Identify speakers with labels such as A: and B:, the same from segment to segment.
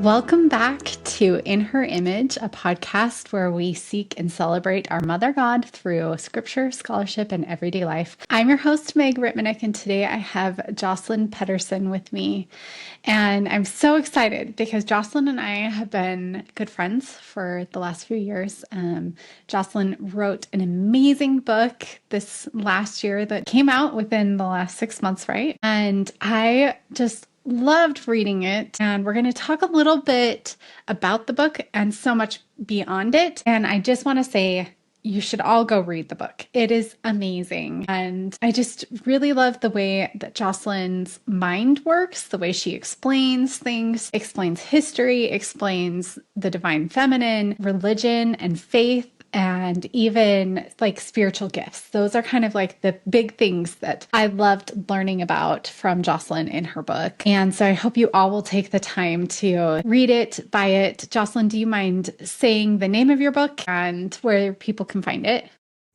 A: Welcome back to In Her Image, a podcast where we seek and celebrate our Mother God through scripture, scholarship, and everyday life. I'm your host, Meg Rittmanic, and today I have Jocelyn Pedersen with me. And I'm so excited because Jocelyn and I have been good friends for the last few years. Jocelyn wrote an amazing book this last year that came out within the last 6 months, right? And I just loved reading it, and we're going to talk a little bit about the book and so much beyond it. And I just want to say, you should all go read the book. It is amazing. And I just really love the way that Jocelyn's mind works, the way she explains things, explains history, explains the divine feminine, religion and faith, and even like spiritual gifts. Those are kind of like the big things that I loved learning about from Jocelyn in her book. And so I hope you all will take the time to read it, buy it. Jocelyn, do you mind saying the name of your book and where people can find it?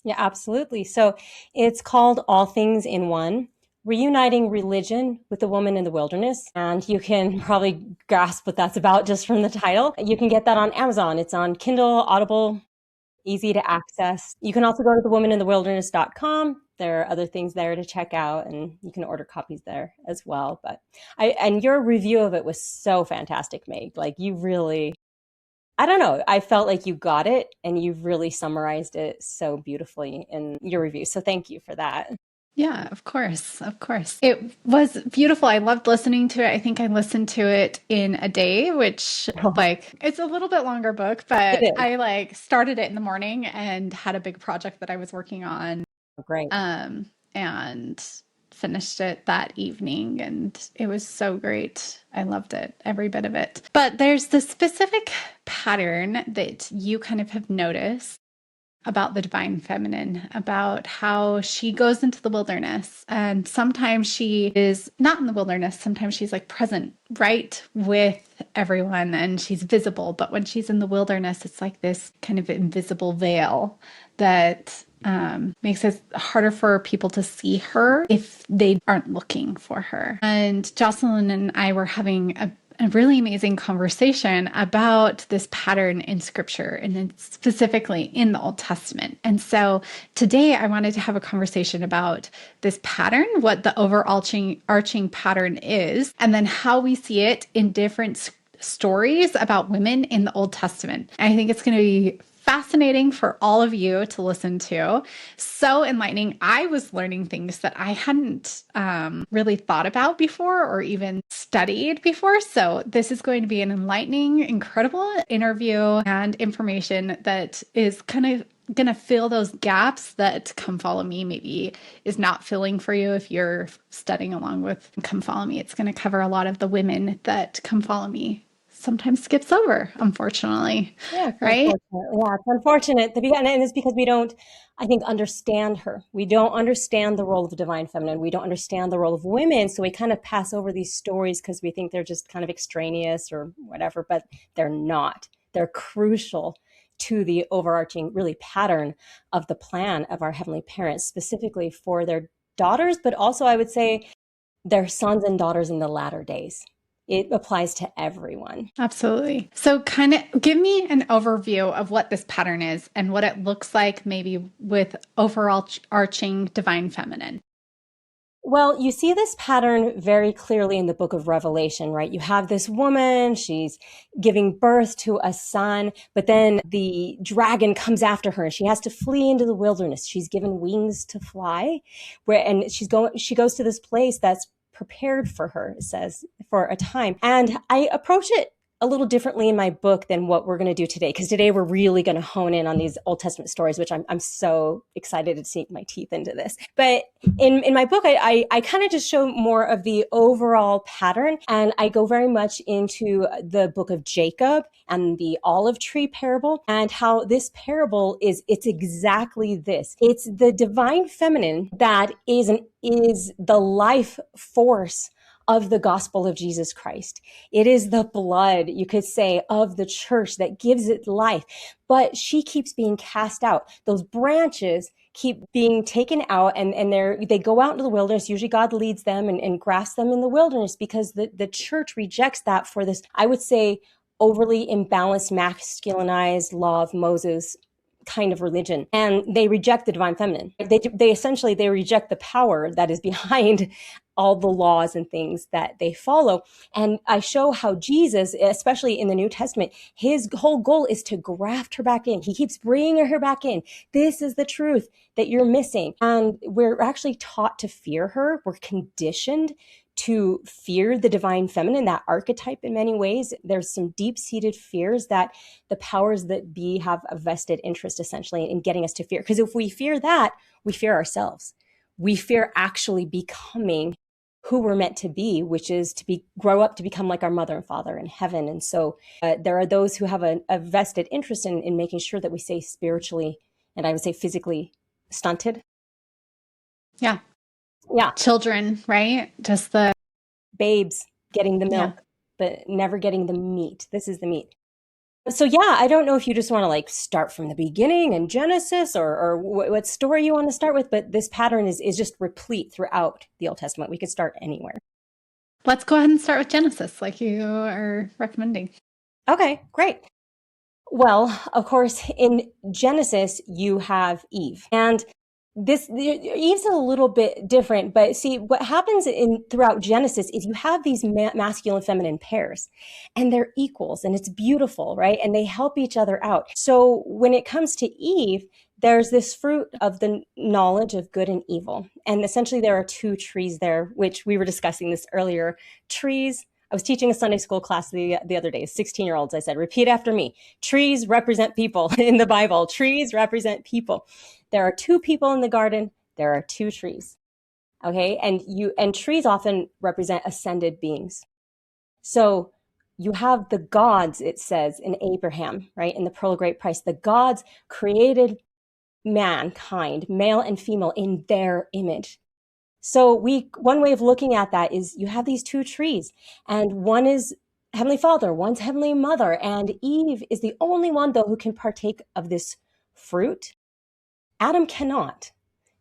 B: Yeah, absolutely. So it's called All Things in One: Reuniting Religion with the Woman in the Wilderness. And you can probably grasp what that's about just from the title. You can get that on Amazon. It's on Kindle, Audible, easy to access. You can also go to thewomaninthewilderness.com. There are other things there to check out, and you can order copies there as well. But and your review of it was so fantastic, Meg. Like, you really, I don't know, I felt like you got it and you really summarized it so beautifully in your review. So thank you for that.
A: Yeah, of course. Of course. It was beautiful. I loved listening to it. I think I listened to it in a day, which it's a little bit longer book, but I started it in the morning and had a big project that I was working on.
B: Great.
A: And finished it that evening, and it was so great. I loved it, every bit of it. But there's this specific pattern that you kind of have noticed about the divine feminine, about how she goes into the wilderness. And sometimes she is not in the wilderness. Sometimes she's like present right with everyone and she's visible. But when she's in the wilderness, it's like this kind of invisible veil that makes it harder for people to see her if they aren't looking for her. And Jocelyn and I were having a really amazing conversation about this pattern in scripture, and then specifically in the Old Testament. And so today I wanted to have a conversation about this pattern, what the overarching pattern is, and then how we see it in different stories about women in the Old Testament. I think it's going to be fascinating for all of you to listen to. So enlightening. I was learning things that I hadn't really thought about before or even studied before. So this is going to be an enlightening, incredible interview and information that is kind of going to fill those gaps that Come Follow Me maybe is not filling for you if you're studying along with Come Follow Me. It's going to cover a lot of the women that Come Follow Me sometimes skips over, unfortunately.
B: Yeah,
A: right?
B: Yeah, it's unfortunate. And it's because we don't, I think, understand her. We don't understand the role of the divine feminine. We don't understand the role of women. So we kind of pass over these stories because we think they're just kind of extraneous or whatever, but they're not. They're crucial to the overarching, really, pattern of the plan of our heavenly parents, specifically for their daughters, but also I would say their sons and daughters in the latter days. It applies to everyone.
A: Absolutely. So kind of give me an overview of what this pattern is and what it looks like maybe with overall arching divine feminine.
B: Well, you see this pattern very clearly in the book of Revelation, right? You have this woman, she's giving birth to a son, but then the dragon comes after her and she has to flee into the wilderness. She's given wings to fly, and she goes to this place that's prepared for her, it says, for a time. And I approach it a little differently in my book than what we're going to do today, because today we're really going to hone in on these Old Testament stories, which I'm so excited to sink my teeth into this. But in my book, I kind of just show more of the overall pattern, and I go very much into the book of Jacob and the olive tree parable, and how this parable it's exactly this. It's the divine feminine that is the life force of the gospel of Jesus Christ. It is the blood, you could say, of the church that gives it life. But she keeps being cast out. Those branches keep being taken out, and they go out into the wilderness. Usually God leads them and grafts them in the wilderness, because the church rejects that for this, I would say, overly imbalanced, masculinized law of Moses kind of religion, and they reject the divine feminine. They essentially they reject the power that is behind all the laws and things that they follow. And I show how Jesus, especially in the New Testament, his whole goal is to graft her back in. He keeps bringing her back in. This is the truth that you're missing. And we're actually taught to fear her. We're conditioned to fear the divine feminine, that archetype in many ways. There's some deep-seated fears that the powers that be have a vested interest essentially in getting us to fear. Because if we fear that, we fear ourselves. We fear actually becoming who we're meant to be, which is to grow up to become like our mother and father in heaven. And so there are those who have a vested interest in making sure that we stay spiritually, and I would say physically stunted.
A: Yeah.
B: Yeah.
A: Children, right? Just the
B: babes getting the milk,
A: yeah.
B: but never getting the meat. This is the meat. So yeah, I don't know if you just want to like start from the beginning in Genesis or what story you want to start with, but this pattern is just replete throughout the Old Testament. We could start anywhere.
A: Let's go ahead and start with Genesis, like you are recommending.
B: Okay, great. Well, of course, in Genesis, you have Eve. And Eve's a little bit different, but see, what happens throughout Genesis is you have these masculine feminine pairs, and they're equals, and it's beautiful, right? And they help each other out. So when it comes to Eve, there's this fruit of the knowledge of good and evil. And essentially there are two trees there, which we were discussing this earlier. Trees, I was teaching a Sunday school class the other day, 16-year-olds. I said, repeat after me. Trees represent people in the Bible. Trees represent people. There are two people in the garden. There are two trees. Okay. And trees often represent ascended beings. So you have the gods, it says in Abraham, right? In the Pearl of Great Price, the gods created mankind, male and female, in their image. So one way of looking at that is you have these two trees, and one is Heavenly Father, one's Heavenly Mother, and Eve is the only one, though, who can partake of this fruit. Adam cannot,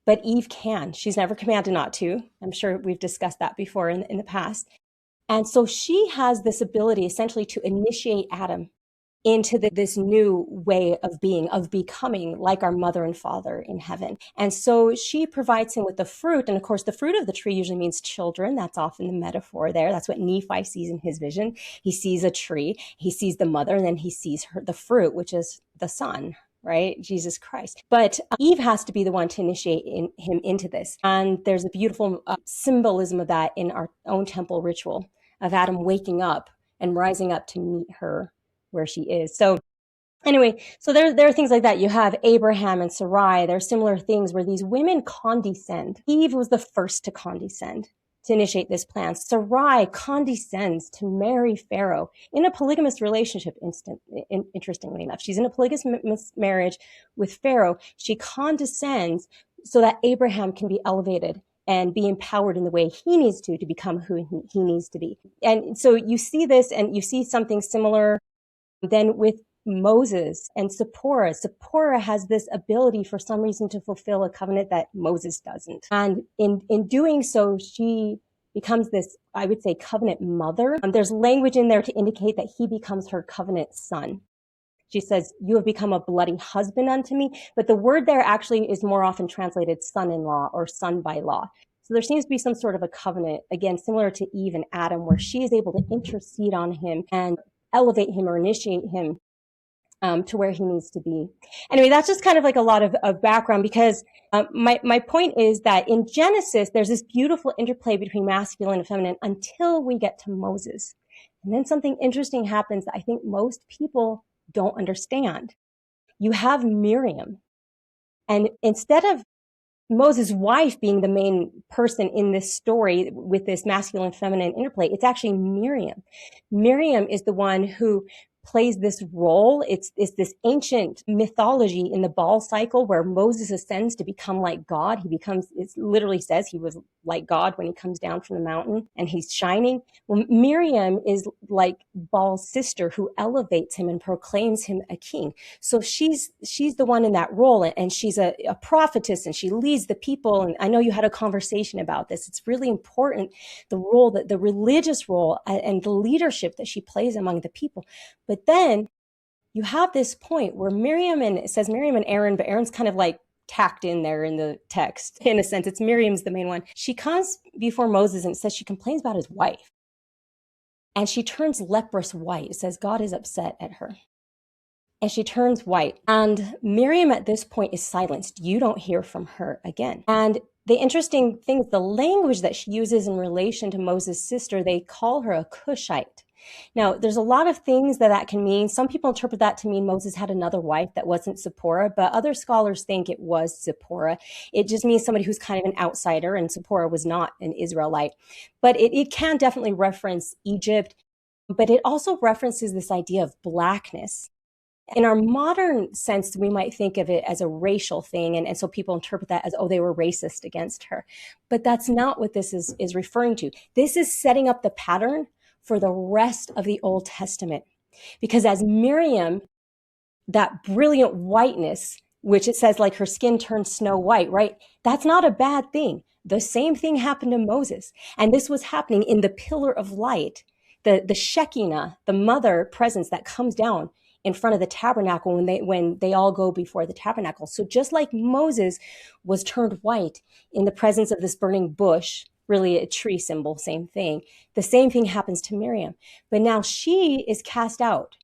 B: but Eve can. She's never commanded not to. I'm sure we've discussed that before in the past. And so she has this ability essentially to initiate Adam into this new way of being, of becoming like our mother and father in heaven. And so she provides him with the fruit. And of course, the fruit of the tree usually means children. That's often the metaphor there. That's what Nephi sees in his vision. He sees a tree, he sees the mother, and then he sees the fruit, which is the son, right? Jesus Christ. But Eve has to be the one to initiate him into this. And there's a beautiful symbolism of that in our own temple ritual of Adam waking up and rising up to meet her where she is. So anyway, so there are things like that. You have Abraham and Sarai. There are similar things where these women condescend. Eve was the first to condescend, to initiate this plan. Sarai condescends to marry Pharaoh in a polygamous relationship, interestingly enough. She's in a polygamous marriage with Pharaoh. She condescends so that Abraham can be elevated and be empowered in the way he needs to become who he needs to be. And so you see this, and you see something similar then with Moses and Zipporah. Zipporah has this ability for some reason to fulfill a covenant that Moses doesn't. And in doing so, she becomes this, I would say, covenant mother. There's language in there to indicate that he becomes her covenant son. She says, you have become a bloody husband unto me. But the word there actually is more often translated son-in-law or son by law. So there seems to be some sort of a covenant, again, similar to Eve and Adam, where she is able to intercede on him and elevate him or initiate him to where he needs to be. Anyway, that's just kind of like a lot of background, because my point is that in Genesis, there's this beautiful interplay between masculine and feminine until we get to Moses. And then something interesting happens that I think most people don't understand. You have Miriam. And instead of Moses' wife being the main person in this story with this masculine feminine interplay, it's actually Miriam. Miriam is the one who plays this role. It's this ancient mythology in the Baal cycle where Moses ascends to become like God. It literally says he was like God when he comes down from the mountain and he's shining. Well, Miriam is like Baal's sister who elevates him and proclaims him a king. So she's the one in that role, and she's a prophetess, and she leads the people. And I know you had a conversation about this. It's really important, the role, that the religious role and the leadership that she plays among the people. But then you have this point where Miriam, and it says Miriam and Aaron, but Aaron's kind of like tacked in there in the text. In a sense, it's Miriam's the main one. She comes before Moses and says she complains about his wife. And she turns leprous white. It says God is upset at her. And she turns white. And Miriam at this point is silenced. You don't hear from her again. And the interesting thing is the language that she uses in relation to Moses' sister, they call her a Cushite. Now, there's a lot of things that can mean. Some people interpret that to mean Moses had another wife that wasn't Zipporah, but other scholars think it was Zipporah. It just means somebody who's kind of an outsider, and Zipporah was not an Israelite. But it can definitely reference Egypt, but it also references this idea of blackness. In our modern sense, we might think of it as a racial thing, and so people interpret that as, oh, they were racist against her. But that's not what this is referring to. This is setting up the pattern for the rest of the Old Testament. Because as Miriam, that brilliant whiteness, which it says like her skin turned snow white, right? That's not a bad thing. The same thing happened to Moses. And this was happening in the pillar of light, the Shekinah, the mother presence that comes down in front of the tabernacle when they all go before the tabernacle. So just like Moses was turned white in the presence of this burning bush, really a tree symbol, same thing. The same thing happens to Miriam. But now she is cast out.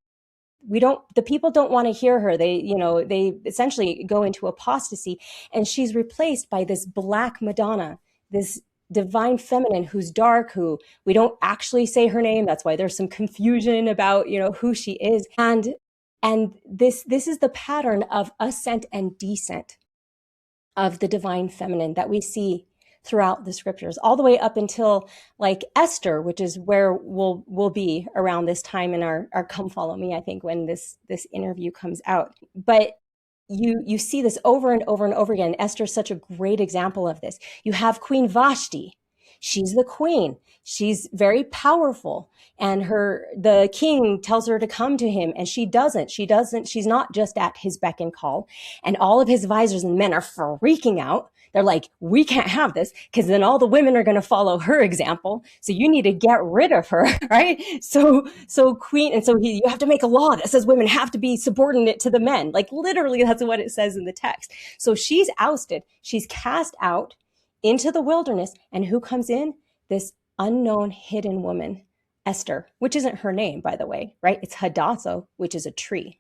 B: The people don't want to hear her. They essentially go into apostasy, and she's replaced by this black Madonna, this divine feminine who's dark, who we don't actually say her name. That's why there's some confusion about, who she is. And this is the pattern of ascent and descent of the divine feminine that we see throughout the scriptures, all the way up until like Esther, which is where we'll be around this time in our Come Follow Me, I think, when this interview comes out. But you see this over and over and over again. Esther is such a great example of this. You have Queen Vashti. She's the queen. She's very powerful. And the king tells her to come to him, and she doesn't. She's not just at his beck and call. And all of his advisors and men are freaking out. They're like, we can't have this, because then all the women are going to follow her example. So you need to get rid of her, right? So queen, and so you have to make a law that says women have to be subordinate to the men. Like literally, that's what it says in the text. So she's ousted. She's cast out into the wilderness. And who comes in? This unknown hidden woman, Esther, which isn't her name, by the way, right? It's Hadassah, which is a tree.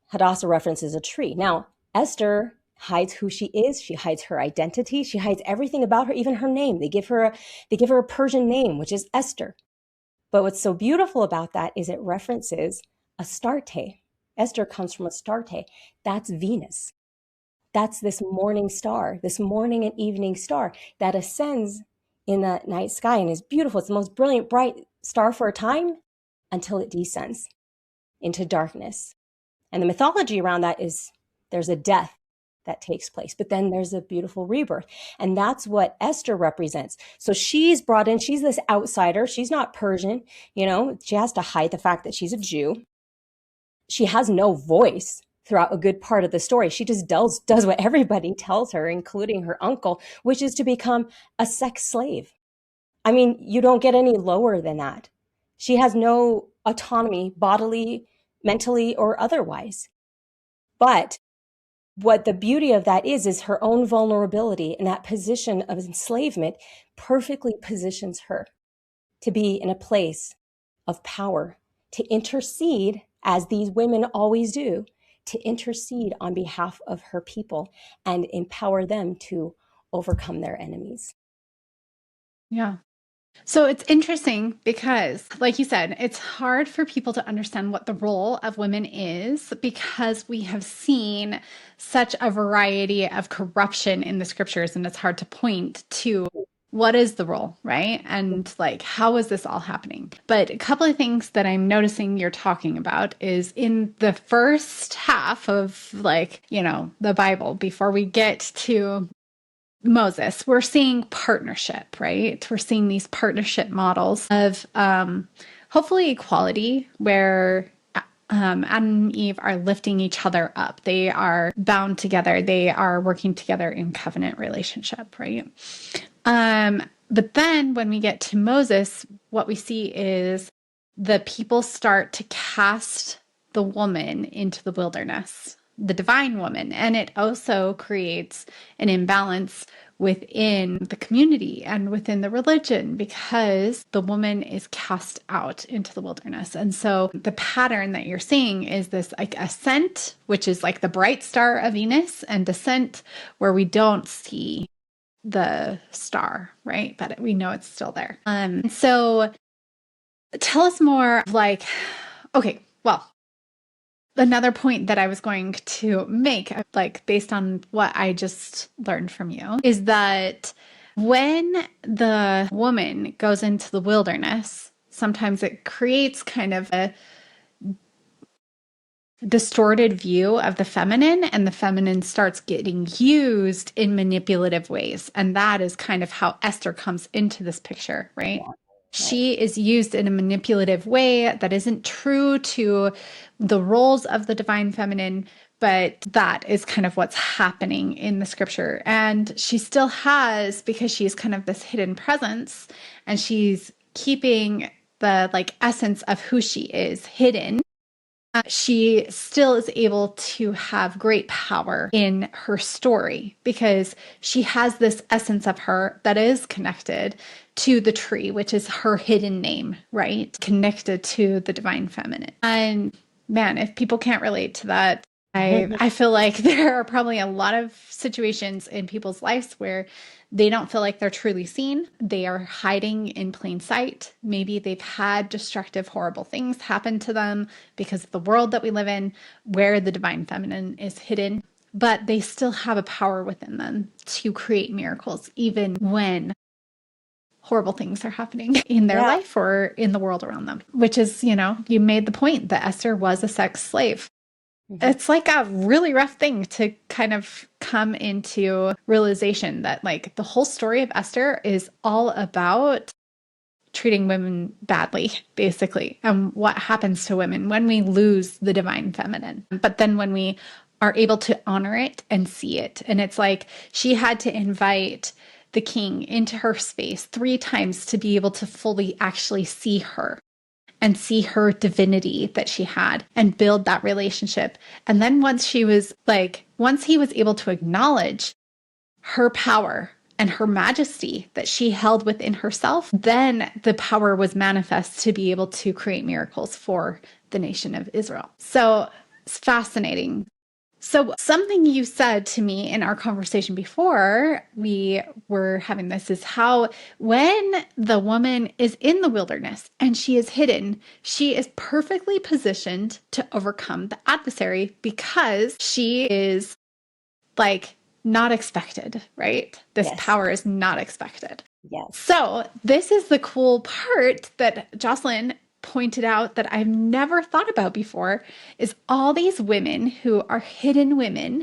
B: Hadassah references a tree. Now, Esther hides who she is. She hides her identity. She hides everything about her, even her name. They give her a Persian name, which is Esther. But what's so beautiful about that is it references Astarte. Esther comes from Astarte. That's Venus. That's this morning star, this morning and evening star that ascends in the night sky and is beautiful. It's the most brilliant, bright star for a time until it descends into darkness. And the mythology around that is there's a death that takes place, but then there's a beautiful rebirth. And that's what Esther represents. So she's brought in, she's this outsider. She's not Persian, she has to hide the fact that she's a Jew. She has no voice throughout a good part of the story. She just does what everybody tells her, including her uncle, which is to become a sex slave. I mean, you don't get any lower than that. She has no autonomy, bodily, mentally, or otherwise. But what the beauty of that is her own vulnerability, and that position of enslavement perfectly positions her to be in a place of power, to intercede, as these women always do, to intercede on behalf of her people and empower them to overcome their enemies.
A: Yeah. So it's interesting because, like you said, it's hard for people to understand what the role of women is because we have seen such a variety of corruption in the scriptures, and it's hard to point to what is the role, right? And like, how is this all happening? But a couple of things that I'm noticing you're talking about is in the first half of the Bible, before we get to Moses, we're seeing partnership, right? We're seeing these partnership models of hopefully equality where Adam and Eve are lifting each other up. They are bound together. They are working together in covenant relationship, right? But then when we get to Moses, what we see is the people start to cast the woman into the wilderness, the divine woman. And it also creates an imbalance within the community and within the religion because the woman is cast out into the wilderness. And so the pattern that you're seeing is this like ascent, which is like the bright star of Venus, and descent, where we don't see the star, right? But we know it's still there. So tell us more like, okay, well, another point that I was going to make, like based on what I just learned from you, is that when the woman goes into the wilderness, sometimes it creates kind of a distorted view of the feminine, and the feminine starts getting used in manipulative ways. And that is kind of how Esther comes into this picture, right?
B: Yeah.
A: She is used in a manipulative way that isn't true to the roles of the divine feminine, but that is kind of what's happening in the scripture. And she still has, because she's kind of this hidden presence, and she's keeping the like essence of who she is hidden, she still is able to have great power in her story because she has this essence of her that is connected to the tree, which is her hidden name, right? Connected to the divine feminine. And man, if people can't relate to that, I feel like there are probably a lot of situations in people's lives where they don't feel like they're truly seen. They are hiding in plain sight. Maybe they've had destructive, horrible things happen to them because of the world that we live in, where the divine feminine is hidden. But they still have a power within them to create miracles, even when horrible things are happening in their life or in the world around them, which is, you made the point that Esther was a sex slave. It's like a really rough thing to kind of come into realization that like the whole story of Esther is all about treating women badly, basically, and what happens to women when we lose the divine feminine. But then when we are able to honor it and see it, and it's like she had to invite the king into her space 3 times to be able to fully actually see her and see her divinity that she had and build that relationship. And then once he was able to acknowledge her power and her majesty that she held within herself, then the power was manifest to be able to create miracles for the nation of Israel. So it's fascinating. So something you said to me in our conversation before we were having this is how when the woman is in the wilderness and she is hidden, she is perfectly positioned to overcome the adversary because she is like not expected, right? This power is not expected.
B: Yes.
A: So this is the cool part that Jocelyn pointed out that I've never thought about before is all these women who are hidden women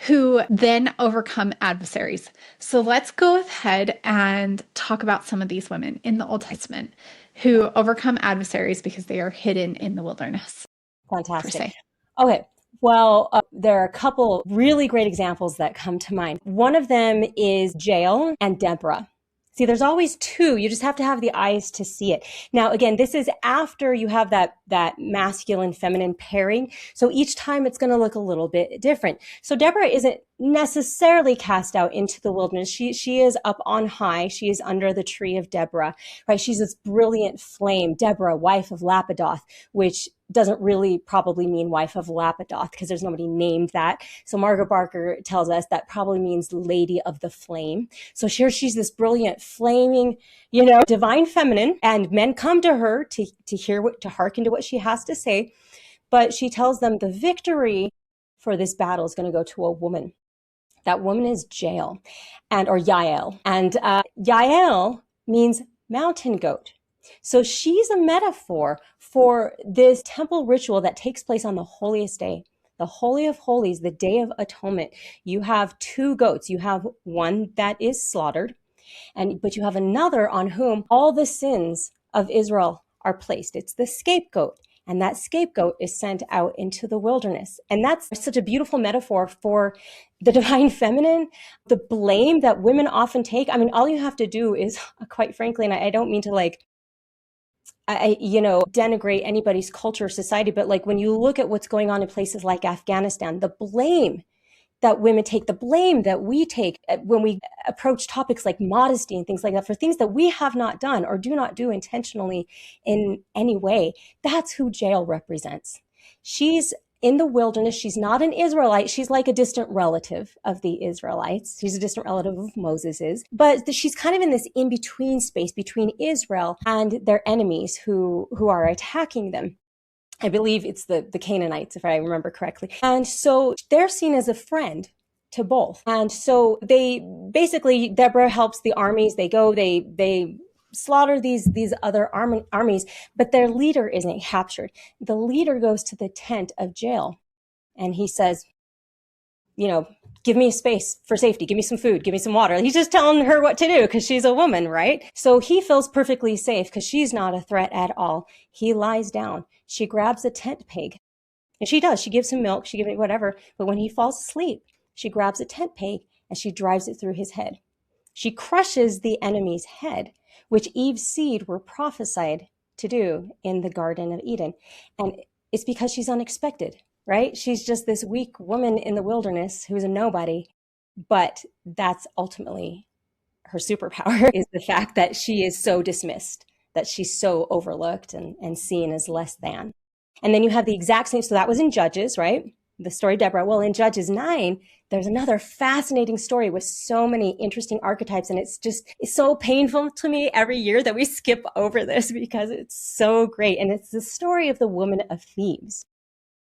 A: who then overcome adversaries. So let's go ahead and talk about some of these women in the Old Testament who overcome adversaries because they are hidden in the wilderness.
B: Fantastic. Okay. Well, there are a couple really great examples that come to mind. One of them is Jael and Deborah. See, there's always 2. You just have to have the eyes to see it. Now, again, this is after you have that masculine feminine pairing. So each time it's going to look a little bit different. So Deborah isn't necessarily cast out into the wilderness. She is up on high. She is under the tree of Deborah, right? She's this brilliant flame, Deborah, wife of Lapidoth, which doesn't really probably mean wife of Lapidoth because there's nobody named that. So Margaret Barker tells us that probably means lady of the flame. So here she's this brilliant, flaming, divine feminine, and men come to her to hearken to what she has to say. But she tells them the victory for this battle is going to go to a woman. That woman is Jael, or Yael. And Yael means mountain goat. So she's a metaphor for this temple ritual that takes place on the holiest day, the Holy of Holies, the Day of Atonement, you have two goats. You have one that is slaughtered, but you have another on whom all the sins of Israel are placed. It's the scapegoat. And that scapegoat is sent out into the wilderness. And that's such a beautiful metaphor for the divine feminine, the blame that women often take. I mean, all you have to do is, quite frankly, and I don't mean to denigrate anybody's culture or society, but like when you look at what's going on in places like Afghanistan, the blame that women take, the blame that we take when we approach topics like modesty and things like that for things that we have not done or do not do intentionally in any way. That's who Jael represents. She's in the wilderness. She's not an Israelite. She's like a distant relative of the Israelites. She's a distant relative of Moses's, but she's kind of in this in-between space between Israel and their enemies who are attacking them. I believe it's the Canaanites, if I remember correctly. And so they're seen as a friend to both. And so Deborah helps the armies. They go, they slaughter these other armies, but their leader isn't captured. The leader goes to the tent of Jael and he says, give me a space for safety. Give me some food. Give me some water. He's just telling her what to do because she's a woman, right? So he feels perfectly safe because she's not a threat at all. He lies down. She grabs a tent peg. And she does. She gives him milk. She gives him whatever. But when he falls asleep, she grabs a tent peg and she drives it through his head. She crushes the enemy's head, which Eve's seed were prophesied to do in the Garden of Eden. And it's because she's unexpected, right? She's just this weak woman in the wilderness who's a nobody. But that's ultimately her superpower, is the fact that she is so dismissed, that she's so overlooked and seen as less than. And then you have the exact same, so that was in Judges, right? The story of Deborah. Well, in Judges 9, there's another fascinating story with so many interesting archetypes. And it's so painful to me every year that we skip over this because it's so great. And it's the story of the woman of Thebes.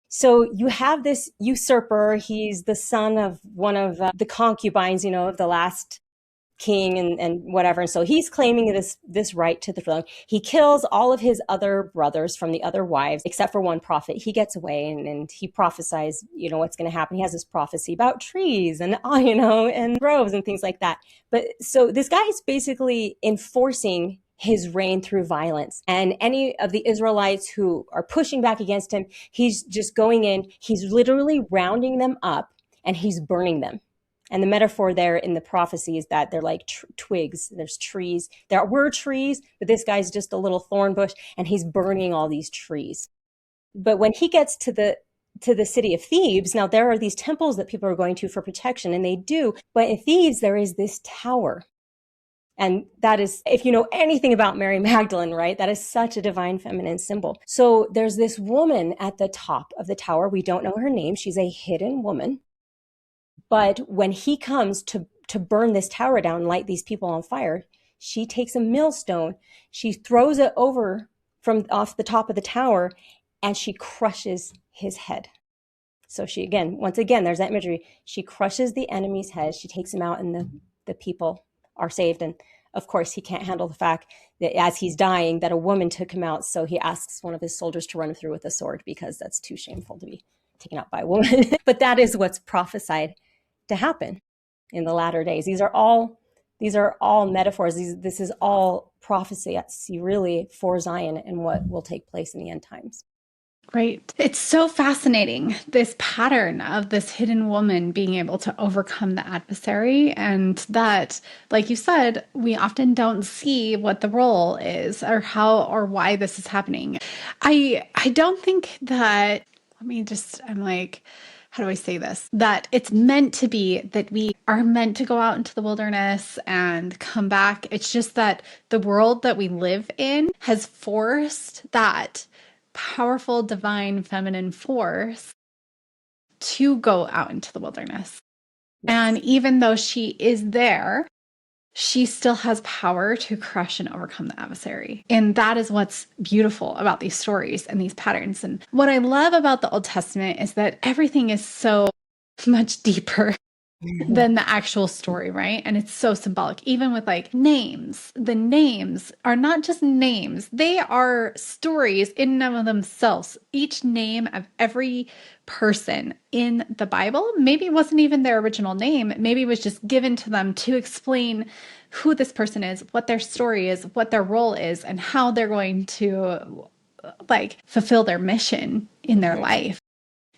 B: So you have this usurper. He's the son of one of the concubines, of the last king and whatever. And so he's claiming this right to the throne. He kills all of his other brothers from the other wives, except for one prophet. He gets away and he prophesies, what's going to happen. He has this prophecy about trees and, and groves and things like that. But so this guy is basically enforcing his reign through violence. And any of the Israelites who are pushing back against him, he's just going in, he's literally rounding them up and he's burning them. And the metaphor there in the prophecy is that they're like twigs. There's trees. There were trees, but this guy's just a little thorn bush, and he's burning all these trees. But when he gets to the city of Thebes, now there are these temples that people are going to for protection, and they do. But in Thebes, there is this tower. And that is, if you know anything about Mary Magdalene, right, that is such a divine feminine symbol. So there's this woman at the top of the tower. We don't know her name. She's a hidden woman. But when he comes to burn this tower down and light these people on fire, she takes a millstone, she throws it over from off the top of the tower, and she crushes his head. So once again, there's that imagery. She crushes the enemy's head, she takes him out, and the people are saved. And of course, he can't handle the fact that as he's dying, that a woman took him out. So he asks one of his soldiers to run him through with a sword because that's too shameful to be taken out by a woman. But that is what's prophesied to happen in the latter days. These are all metaphors. This is all prophecy, really, for Zion and what will take place in the end times.
A: Right. It's so fascinating, this pattern of this hidden woman being able to overcome the adversary, and that, like you said, we often don't see what the role is or how or why this is happening. I don't think that, I'm like, how do I say this? That it's meant to be that we are meant to go out into the wilderness and come back. It's just that the world that we live in has forced that powerful divine feminine force to go out into the wilderness. Yes. And even though she is there, she still has power to crush and overcome the adversary. And that is what's beautiful about these stories and these patterns. And what I love about the Old Testament is that everything is so much deeper than the actual story, right? And it's so symbolic. Even with like names, the names are not just names, they are stories in and of themselves. Each name of every person in the Bible maybe it wasn't even their original name, maybe it was just given to them to explain who this person is, what their story is, what their role is, and how they're going to like fulfill their mission in their life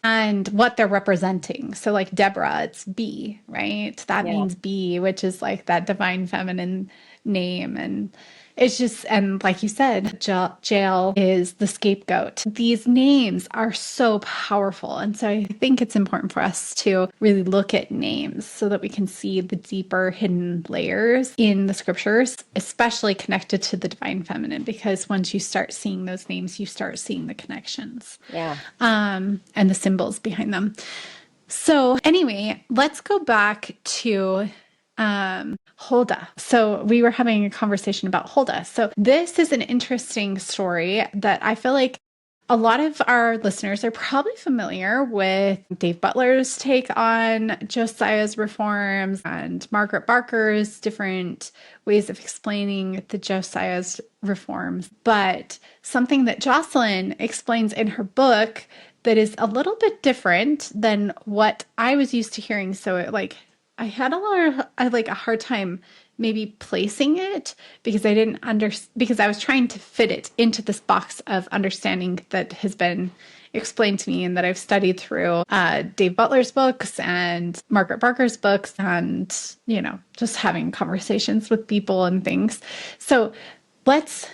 A: and what they're representing. So, like Deborah, it's B, right? That
B: Yeah.
A: means B, which is like that divine feminine name. And it's just, and like you said, Jael is the scapegoat. These names are so powerful. And so I think it's important for us to really look at names so that we can see the deeper hidden layers in the scriptures, especially connected to the divine feminine, because once you start seeing those names, you start seeing the connections
B: Yeah.
A: and the symbols behind them. So, anyway, let's go back to Hulda. So, we were having a conversation about Hulda. So, this is an interesting story that I feel like a lot of our listeners are probably familiar with Dave Butler's take on Josiah's reforms and Margaret Barker's different ways of explaining the Josiah's reforms. But something that Jocelyn explains in her book that is a little bit different than what I was used to hearing. So like I had a hard time maybe placing it because I didn't because I was trying to fit it into this box of understanding that has been explained to me and that I've studied through Dave Butler's books and Margaret Barker's books and, just having conversations with people and things. So let's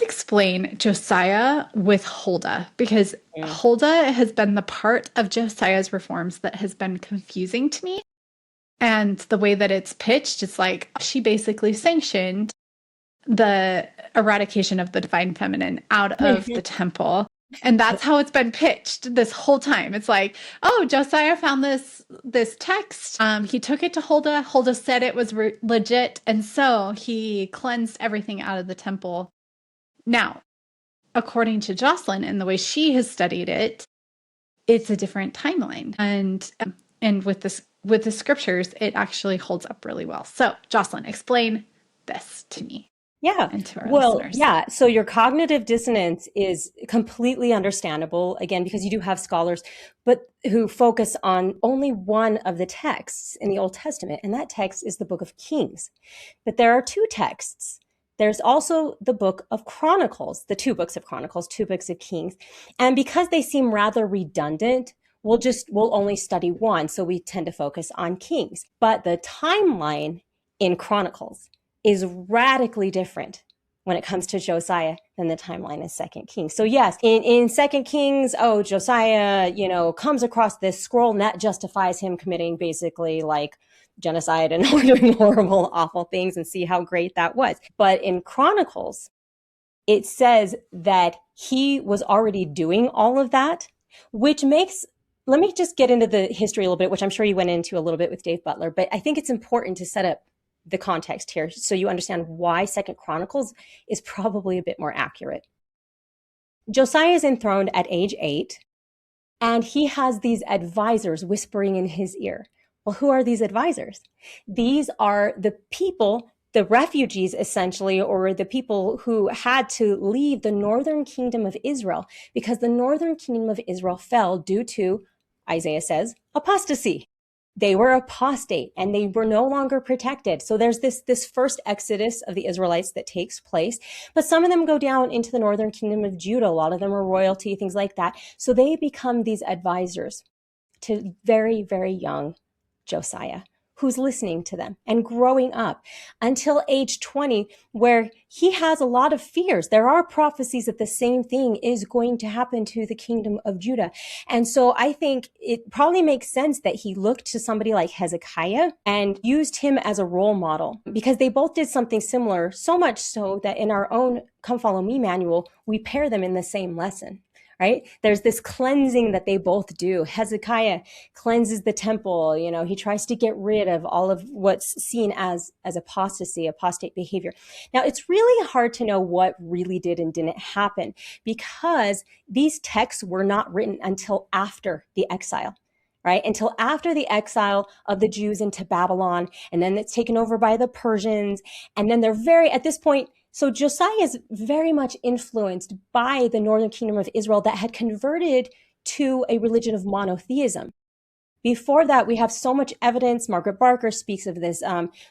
A: explain Josiah with Hulda, because
B: Mm.
A: Hulda has been the part of Josiah's reforms that has been confusing to me. And the way that it's pitched, it's like she basically sanctioned the eradication of the divine feminine out of the temple. And that's how it's been pitched this whole time. It's like, oh, Josiah found this text. He took it to Hulda. Hulda said it was legit, and so he cleansed everything out of the temple. Now, according to Jocelyn and the way she has studied it, it's a different timeline. And with the scriptures, it actually holds up really well. So, Jocelyn, explain this to me
B: Yeah.
A: and to our
B: Well,
A: listeners.
B: yeah. So your cognitive dissonance is completely understandable, again, because you do have scholars, but who focus on only one of the texts in the Old Testament, and that text is the Book of Kings. But there are two texts. There's also the Book of Chronicles, the two books of Chronicles, two books of Kings. And because they seem rather redundant, we'll only study one. So we tend to focus on Kings. But the timeline in Chronicles is radically different when it comes to Josiah than the timeline in Second Kings. So yes, in Second Kings, Josiah, comes across this scroll and that justifies him committing basically like genocide and doing horrible, awful things, and see how great that was. But in Chronicles, it says that he was already doing all of that, which makes, let me just get into the history a little bit, which I'm sure you went into a little bit with Dave Butler, but I think it's important to set up the context here so you understand why Second Chronicles is probably a bit more accurate. Josiah is enthroned at age 8, and he has these advisors whispering in his ear. Well, who are these advisors? These are the people, the refugees essentially, or the people who had to leave the northern kingdom of Israel because the northern kingdom of Israel fell due to, Isaiah says, apostasy. They were apostate and they were no longer protected. So there's this first exodus of the Israelites that takes place, but some of them go down into the northern kingdom of Judah. A lot of them are royalty, things like that. So they become these advisors to very, very young Josiah, who's listening to them and growing up until age 20, where he has a lot of fears. There are prophecies that the same thing is going to happen to the kingdom of Judah. And so I think it probably makes sense that he looked to somebody like Hezekiah and used him as a role model because they both did something similar, so much so that in our own Come Follow Me manual, we pair them in the same lesson. Right? There's this cleansing that they both do. Hezekiah cleanses the temple. He tries to get rid of all of what's seen as apostasy, apostate behavior. Now, it's really hard to know what really did and didn't happen because these texts were not written until after the exile. right? Until after the exile of the Jews into Babylon, and then it's taken over by the Persians. And then they're at this point, so Josiah is very much influenced by the northern kingdom of Israel that had converted to a religion of monotheism. Before that, we have so much evidence. Margaret Barker speaks of this.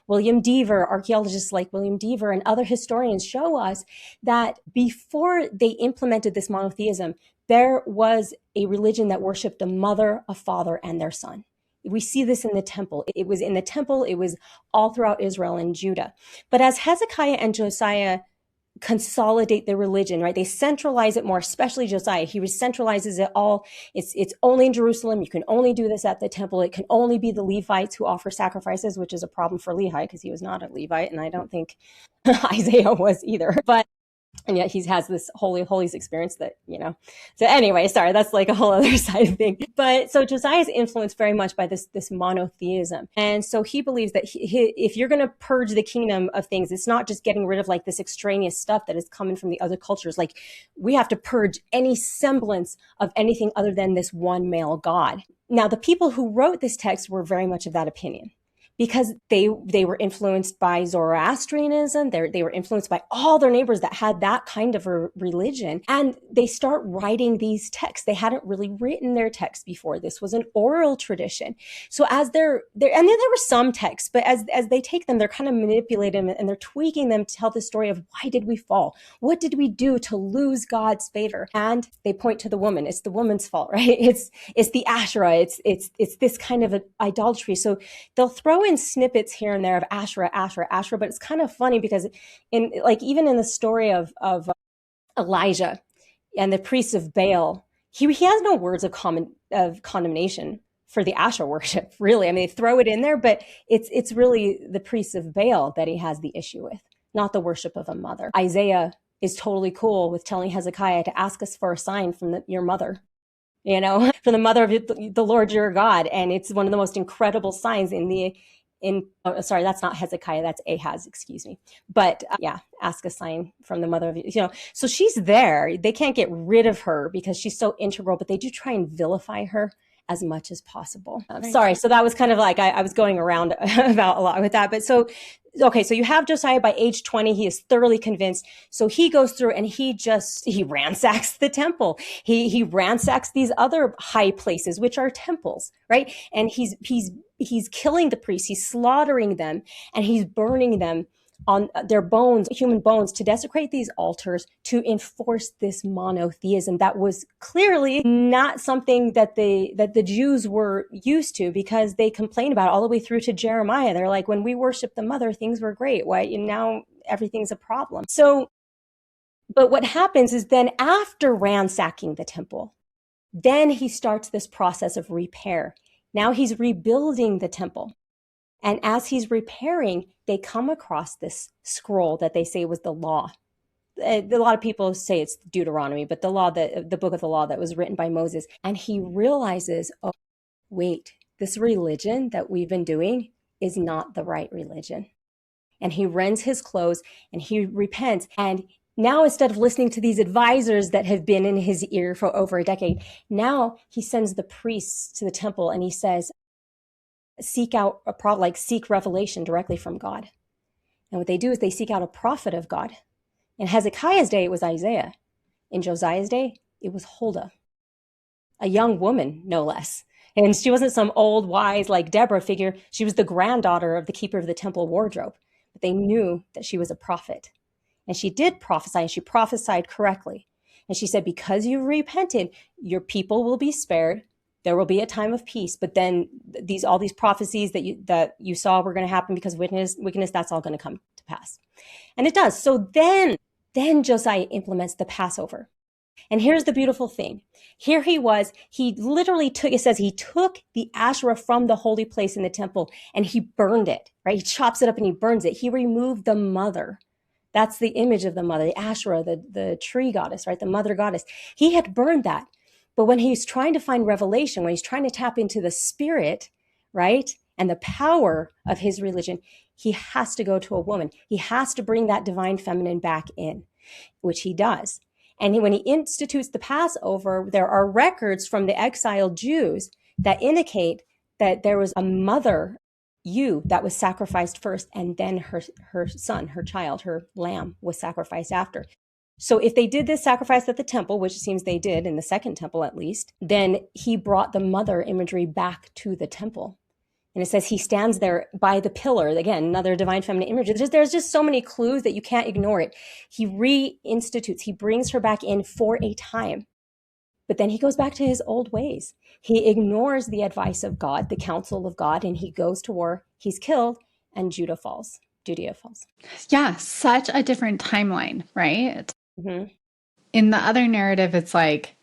B: William Deaver, archaeologists like William Deaver and other historians show us that before they implemented this monotheism, there was a religion that worshiped a mother, a father, and their son. We see this in the temple. It was in the temple. It was all throughout Israel and Judah. But as Hezekiah and Josiah consolidate their religion, right? They centralize it more, especially Josiah. He centralizes it all. It's only in Jerusalem. You can only do this at the temple. It can only be the Levites who offer sacrifices, which is a problem for Lehi because he was not a Levite, and I don't think Isaiah was either. But and yet he has this holy holies experience that, so anyway, sorry, that's like a whole other side thing. But so Josiah is influenced very much by this monotheism, and so he believes that if you're going to purge the kingdom of things, it's not just getting rid of like this extraneous stuff that is coming from the other cultures. Like, we have to purge any semblance of anything other than this one male God. Now, the people who wrote this text were very much of that opinion, because they were influenced by Zoroastrianism. They were influenced by all their neighbors that had that kind of a religion. And they start writing these texts. They hadn't really written their texts before. This was an oral tradition. So as they're and then there were some texts, but as they take them, they're kind of manipulating them and they're tweaking them to tell the story of why did we fall? What did we do to lose God's favor? And they point to the woman. It's the woman's fault, right? It's the Asherah. It's this kind of idolatry. So they'll throw in snippets here and there of Asherah, but it's kind of funny because even in the story of Elijah and the priests of Baal, he has no words of condemnation for the Asherah worship, really. I mean, they throw it in there, but it's really the priests of Baal that he has the issue with, not the worship of a mother. Isaiah is totally cool with telling Hezekiah to ask us for a sign from your mother, from the mother of the Lord your God. And it's one of the most incredible signs sorry, that's not Hezekiah, that's Ahaz, excuse me. But ask a sign from the mother of, so she's there. They can't get rid of her because she's so integral, but they do try and vilify her as much as possible. Sorry, so that was kind of like, I was going around about a lot with that. But so you have Josiah by age 20. He is thoroughly convinced. So he goes through and he ransacks the temple. He ransacks these other high places, which are temples, right? And he's killing the priests. He's slaughtering them and he's burning them on their bones, human bones, to desecrate these altars, to enforce this monotheism that was clearly not something that the Jews were used to, because they complain about it all the way through to Jeremiah. They're like, when we worshiped the mother, things were great. Why now everything's a problem? So, but what happens is then after ransacking the temple, then he starts this process of repair. Now he's rebuilding the temple. And as he's repairing, they come across this scroll that they say was the law. A lot of people say it's Deuteronomy, but the book of the law that was written by Moses. And he realizes, oh, wait, this religion that we've been doing is not the right religion. And he rends his clothes and he repents. And now, instead of listening to these advisors that have been in his ear for over a decade, now he sends the priests to the temple and he says, seek revelation directly from God. And what they do is they seek out a prophet of God. In Hezekiah's day, it was Isaiah. In Josiah's day, it was Hulda, a young woman, no less. And she wasn't some old, wise, like Deborah figure. She was the granddaughter of the keeper of the temple wardrobe. But they knew that she was a prophet. And she did prophesy, and she prophesied correctly. And she said, because you repented, your people will be spared. There will be a time of peace, but then all these prophecies that you saw were going to happen because of wickedness, that's all going to come to pass. And it does. So then Josiah implements the Passover. And here's the beautiful thing. Here he literally took the Asherah from the holy place in the temple and he burned it, right? He chops it up and he burns it. He removed the mother. That's the image of the mother, the Asherah, the tree goddess, right? The mother goddess. He had burned that. But when he's trying to find revelation, when he's trying to tap into the spirit, right, and the power of his religion, he has to go to a woman. He has to bring that divine feminine back in, which he does. And when he institutes the Passover, there are records from the exiled Jews that indicate that there was a mother ewe that was sacrificed first, and then her son, her child, her lamb was sacrificed after. So if they did this sacrifice at the temple, which it seems they did in the second temple at least, then he brought the mother imagery back to the temple. And it says he stands there by the pillar. Again, another divine feminine image. There's just so many clues that you can't ignore it. He reinstitutes, he brings her back in for a time. But then he goes back to his old ways. He ignores the advice of God, the counsel of God, and he goes to war. He's killed, and Judea falls.
A: Yeah, such a different timeline, right?
B: Mm-hmm.
A: In the other narrative, it's like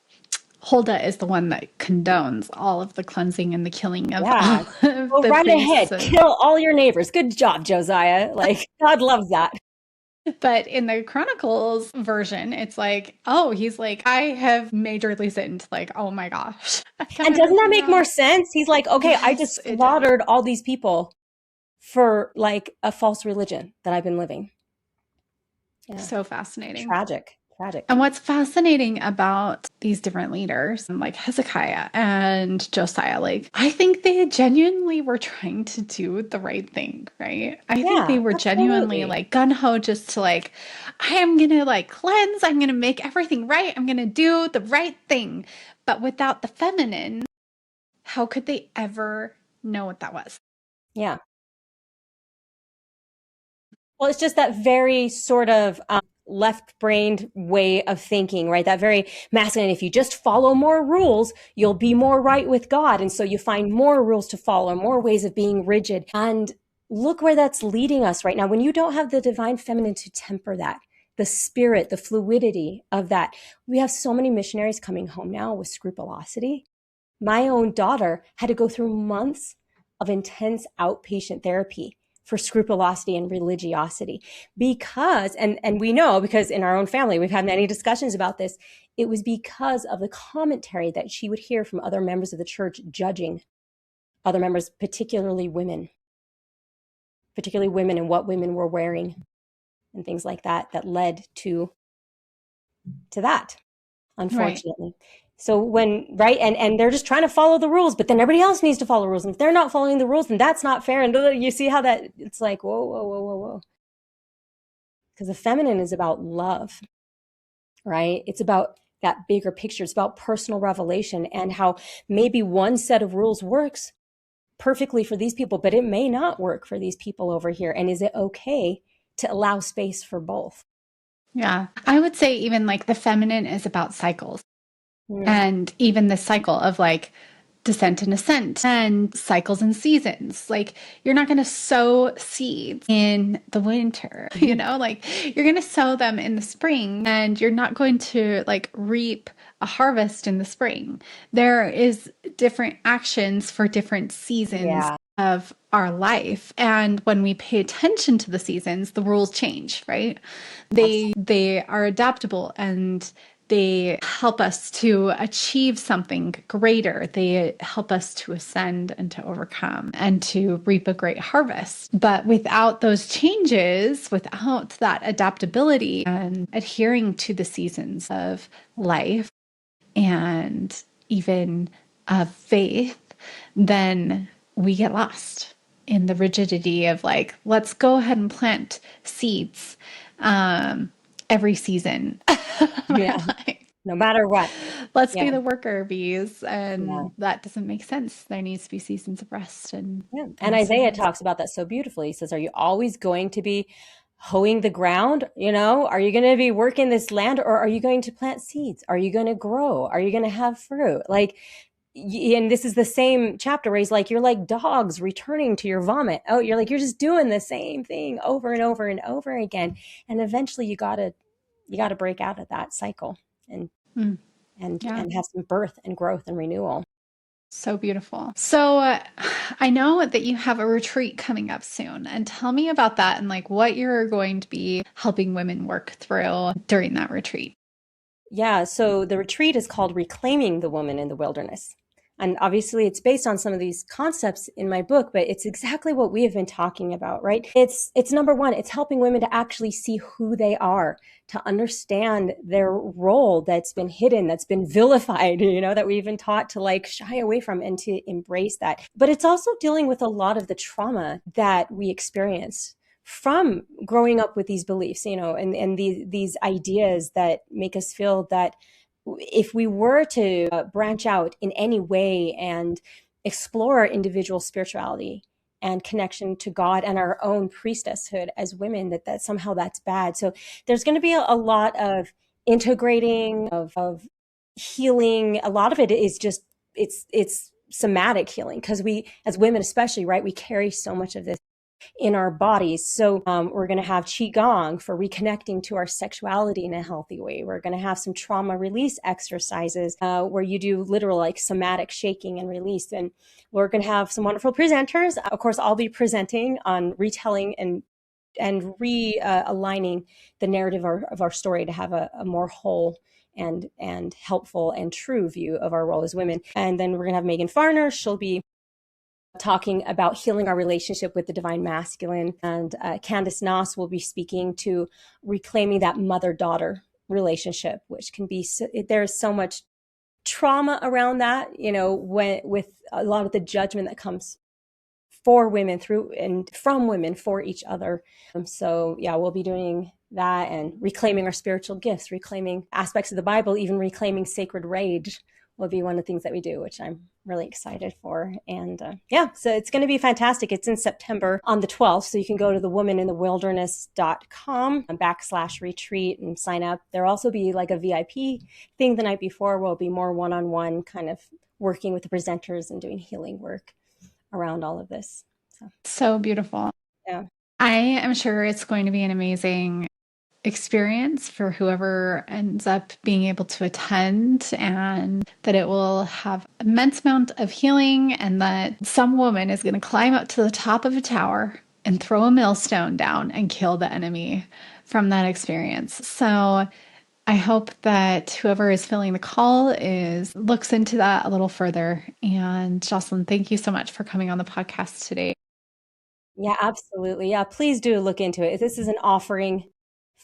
A: Hulda is the one that condones all of the cleansing and the killing of all of
B: Go
A: the
B: right
A: priests.
B: ahead. Kill all your neighbors. Good job, Josiah. Like, God loves that.
A: But in the Chronicles version, it's like, oh, he's like, I have majorly sinned. Like, oh my gosh.
B: And doesn't that make more sense? He's like, okay, I just slaughtered all these people for like a false religion that I've been living.
A: Yeah. So fascinating.
B: Tragic.
A: And what's fascinating about these different leaders, like Hezekiah and Josiah, like, I think they genuinely were trying to do the right thing, right? I think they were genuinely like gung-ho just to like, I am going to like cleanse, I'm going to make everything right, I'm going to do the right thing. But without the feminine, how could they ever know what that was?
B: Yeah. Well, it's just that very sort of left-brained way of thinking, right? That very masculine, if you just follow more rules, you'll be more right with God. And so you find more rules to follow, more ways of being rigid. And look where that's leading us right now. When you don't have the divine feminine to temper that, the spirit, the fluidity of that. We have so many missionaries coming home now with scrupulosity. My own daughter had to go through months of intense outpatient therapy for scrupulosity and religiosity because, and we know because in our own family, we've had many discussions about this, it was because of the commentary that she would hear from other members of the church judging other members, particularly women and what women were wearing and things like that, that led to that, unfortunately. Right. So when, right, and they're just trying to follow the rules, but then everybody else needs to follow rules. And if they're not following the rules, then that's not fair. And you see how that, it's like, whoa. Because the feminine is about love, right? It's about that bigger picture. It's about personal revelation and how maybe one set of rules works perfectly for these people, but it may not work for these people over here. And is it okay to allow space for both?
A: Yeah. I would say even like the feminine is about cycles. And even the cycle of like descent and ascent and cycles and seasons. Like you're not going to sow seeds in the winter, you know, like you're going to sow them in the spring and you're not going to like reap a harvest in the spring. There is different actions for different seasons of our life. And when we pay attention to the seasons, the rules change, right? They are adaptable and they help us to achieve something greater. They help us to ascend and to overcome and to reap a great harvest. But without those changes, without that adaptability and adhering to the seasons of life and even of faith, then we get lost in the rigidity of like, let's go ahead and plant seeds every season.
B: No matter what.
A: Let's be the worker bees. And that doesn't make sense. There needs to be seasons of rest. And
B: Isaiah talks about that so beautifully. He says, are you always going to be hoeing the ground? You know, are you going to be working this land or are you going to plant seeds? Are you going to grow? Are you going to have fruit? Like, and this is the same chapter where he's like, you're like dogs returning to your vomit. Oh, you're just doing the same thing over and over and over again. And eventually you got to break out of that cycle and have some birth and growth and renewal.
A: So beautiful. So I know that you have a retreat coming up soon, and tell me about that and like what you're going to be helping women work through during that retreat.
B: Yeah. So the retreat is called Reclaiming the Woman in the Wilderness. And obviously it's based on some of these concepts in my book, but it's exactly what we have been talking about, right? It's number one, it's helping women to actually see who they are, to understand their role that's been hidden, that's been vilified, that we've been taught to like shy away from, and to embrace that. But it's also dealing with a lot of the trauma that we experience from growing up with these beliefs, and these ideas that make us feel that if we were to branch out in any way and explore our individual spirituality and connection to God and our own priestesshood as women, that somehow that's bad. So there's going to be a lot of integrating, of healing. A lot of it is just, it's somatic healing, because we, as women especially, right, we carry so much of this in our bodies. So we're going to have Qigong for reconnecting to our sexuality in a healthy way. We're going to have some trauma release exercises where you do literal like somatic shaking and release. And we're going to have some wonderful presenters. Of course, I'll be presenting on retelling and realigning the narrative of our story to have a more whole and helpful and true view of our role as women. And then we're going to have Megan Farner. She'll be talking about healing our relationship with the divine masculine. And Candace Noss will be speaking to reclaiming that mother-daughter relationship, which can be, there's so much trauma around that, with a lot of the judgment that comes for women through and from women for each other. So yeah, we'll be doing that and reclaiming our spiritual gifts, reclaiming aspects of the Bible, even reclaiming sacred rage will be one of the things that we do, which I'm really excited for. And so it's going to be fantastic. It's in September on the 12th. So you can go to thewomaninthewilderness.com/retreat and sign up. There'll also be like a VIP thing the night before. We'll be more one-on-one kind of working with the presenters and doing healing work around all of this.
A: So beautiful.
B: Yeah.
A: I am sure it's going to be an amazing experience for whoever ends up being able to attend, and that it will have immense amount of healing, and that some woman is going to climb up to the top of a tower and throw a millstone down and kill the enemy from that experience. So I hope that whoever is feeling the call looks into that a little further. And Jocelyn, thank you so much for coming on the podcast today.
B: Yeah, absolutely. Yeah, please do look into it. This is an offering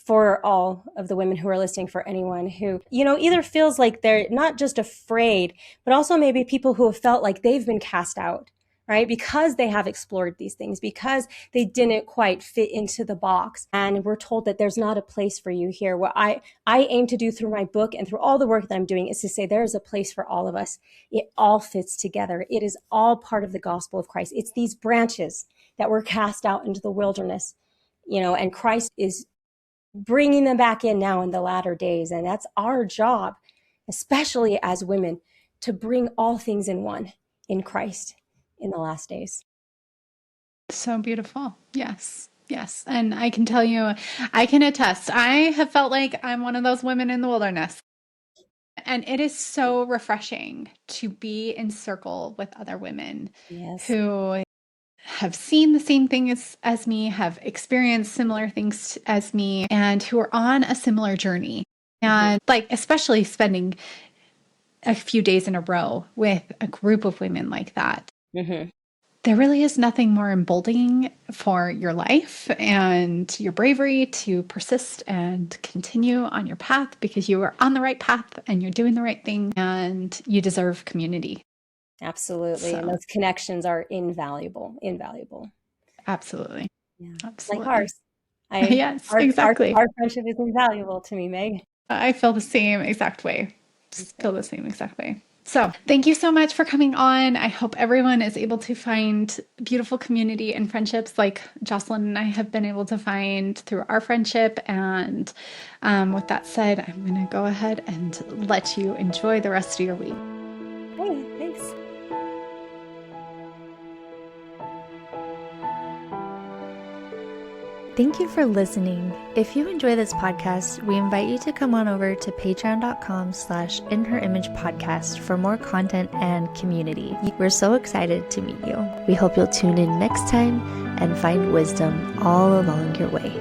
B: for all of the women who are listening, for anyone who, either feels like they're not just afraid, but also maybe people who have felt like they've been cast out, right? Because they have explored these things, because they didn't quite fit into the box. And we're told that there's not a place for you here. What I aim to do through my book and through all the work that I'm doing is to say there is a place for all of us. It all fits together. It is all part of the gospel of Christ. It's these branches that were cast out into the wilderness, and Christ is bringing them back in now in the latter days. And that's our job, especially as women, to bring all things in one in Christ in the last days.
A: So beautiful. Yes. Yes. And I can tell you, I can attest, I have felt like I'm one of those women in the wilderness. And it is so refreshing to be in circle with other women who have seen the same thing as me, have experienced similar things as me, and who are on a similar journey. And especially spending a few days in a row with a group of women like that. Mm-hmm. There really is nothing more emboldening for your life and your bravery to persist and continue on your path, because you are on the right path and you're doing the right thing, and you deserve community.
B: Absolutely. So, and those connections are invaluable.
A: Absolutely.
B: Yeah.
A: Absolutely.
B: Like ours.
A: Yes, exactly.
B: Our friendship is invaluable to me, Meg.
A: I feel the same exact way. So thank you so much for coming on. I hope everyone is able to find beautiful community and friendships like Jocelyn and I have been able to find through our friendship. And with that said, I'm going to go ahead and let you enjoy the rest of your week.
B: Hey, thanks.
C: Thank you for listening. If you enjoy this podcast, we invite you to come on over to patreon.com/inherimagepodcast for more content and community. We're so excited to meet you. We hope you'll tune in next time and find wisdom all along your way.